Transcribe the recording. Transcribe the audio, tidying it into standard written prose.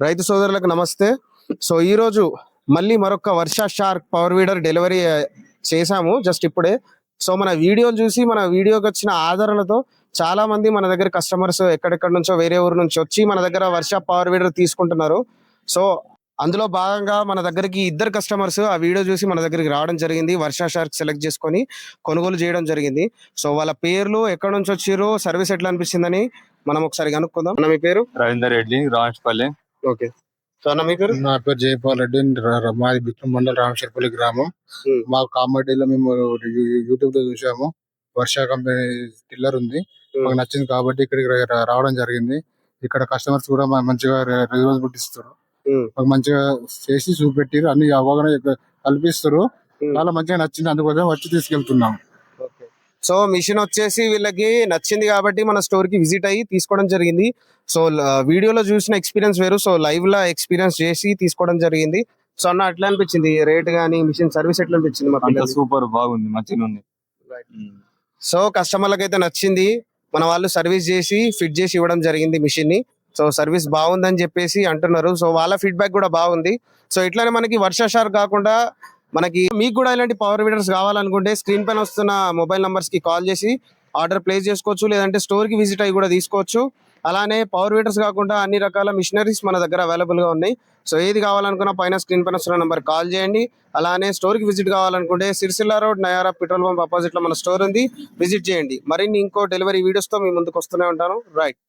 రైతు సోదరులకు నమస్తే. సో ఈ రోజు మళ్ళీ మరొక వర్ష షార్క్ పవర్ వీడర్ డెలివరీ చేశాము జస్ట్ ఇప్పుడే. సో మన వీడియోలు చూసి మన వీడియోకి వచ్చిన ఆదరణతో చాలా మంది మన దగ్గర కస్టమర్స్ ఎక్కడెక్కడ నుంచో వేరే ఊరు నుంచి వచ్చి మన దగ్గర వర్ష పవర్ వీడర్ తీసుకుంటున్నారు. సో అందులో భాగంగా మన దగ్గరికి ఇద్దరు కస్టమర్స్ ఆ వీడియో చూసి మన దగ్గరికి రావడం జరిగింది. వర్ష షార్క్ సెలెక్ట్ చేసుకొని కొనుగోలు చేయడం జరిగింది. సో వాళ్ళ పేర్లు ఎక్కడి నుంచి వచ్చారో, సర్వీస్ ఎట్లా అనిపించిందని మనం ఒకసారి కనుక్కుందాం. మీ పేరు? రవీందర్ రెడ్డి, రామేశ్పల్లి. ఓకే. సో అన్న మీ పేరు? నా పేరు జయపాల్ రెడ్డి, మాది బిక్రమ్ మండల్ రామశర్పల్లి గ్రామం. మా కామెడీలో మేము యూట్యూబ్ లో చూసాము. వర్ష కంపెనీ టిల్లర్ ఉంది, మాకు నచ్చింది కాబట్టి ఇక్కడికి రావడం జరిగింది. ఇక్కడ కస్టమర్స్ కూడా మంచిగా రెస్పాన్సిబిలిటీ ఇస్తారు, మాకు మంచిగా చేసి చూపెట్టి అన్ని అవగాహన కల్పిస్తారు. చాలా మంచిగా నచ్చింది, అందుకోసం వచ్చి తీసుకెళ్తున్నాం. సో మిషన్ వచ్చేసి వీళ్ళకి నచ్చింది కాబట్టి మన స్టోర్ కి విజిట్ అయ్యి తీసుకోవడం జరిగింది. సో వీడియోలో చూసిన ఎక్స్పీరియన్స్ వేరు, సో లైవ్ లా ఎక్స్పీరియన్స్ చేసి తీసుకోవడం జరిగింది. సో అన్న ఎట్లా అనిపించింది రేట్ గానీ, మిషన్ సర్వీస్ ఎట్లా అనిపించింది? సూపర్ బాగుంది, మంచిగా ఉంది. సో కస్టమర్లకు అయితే నచ్చింది. మన వాళ్ళు సర్వీస్ చేసి ఫిట్ చేసి ఇవ్వడం జరిగింది మిషన్ ని. సో సర్వీస్ బాగుందని చెప్పేసి అంటున్నారు. సో వాళ్ళ ఫీడ్బ్యాక్ కూడా బాగుంది. సో ఇట్లానే మనకి వర్ష షార్క్ కాకుండా మీకు కూడా ఇలాంటి పవర్ వీడర్స్ కావాలనుకుంటే స్క్రీన్ పైన వస్తున్న మొబైల్ నంబర్స్ కి కాల్ చేసి ఆర్డర్ ప్లేస్ చేసుకోవచ్చు, లేదంటే స్టోర్ కి విజిట్ అయ్యి కూడా తీసుకోవచ్చు. అలానే పవర్ వీడర్స్ కాకుండా అన్ని రకాల మిషనరీస్ మన దగ్గర అవైలబుల్ గా ఉన్నాయి. సో ఏది కావాలనుకున్నా పైన స్క్రీన్ పైన వస్తున్న నంబర్ కాల్ చేయండి. అలానే స్టోర్ కి విజిట్ కావాలనుకుంటే Sircilla road Nayara petrol pump opposite లో మన స్టోర్ ఉంది, విజిట్ చేయండి. మరిన్ని ఇంకో డెలివరీ వీడియోస్ తో మీ ముందుకు వస్తూనే ఉంటాను. రైట్.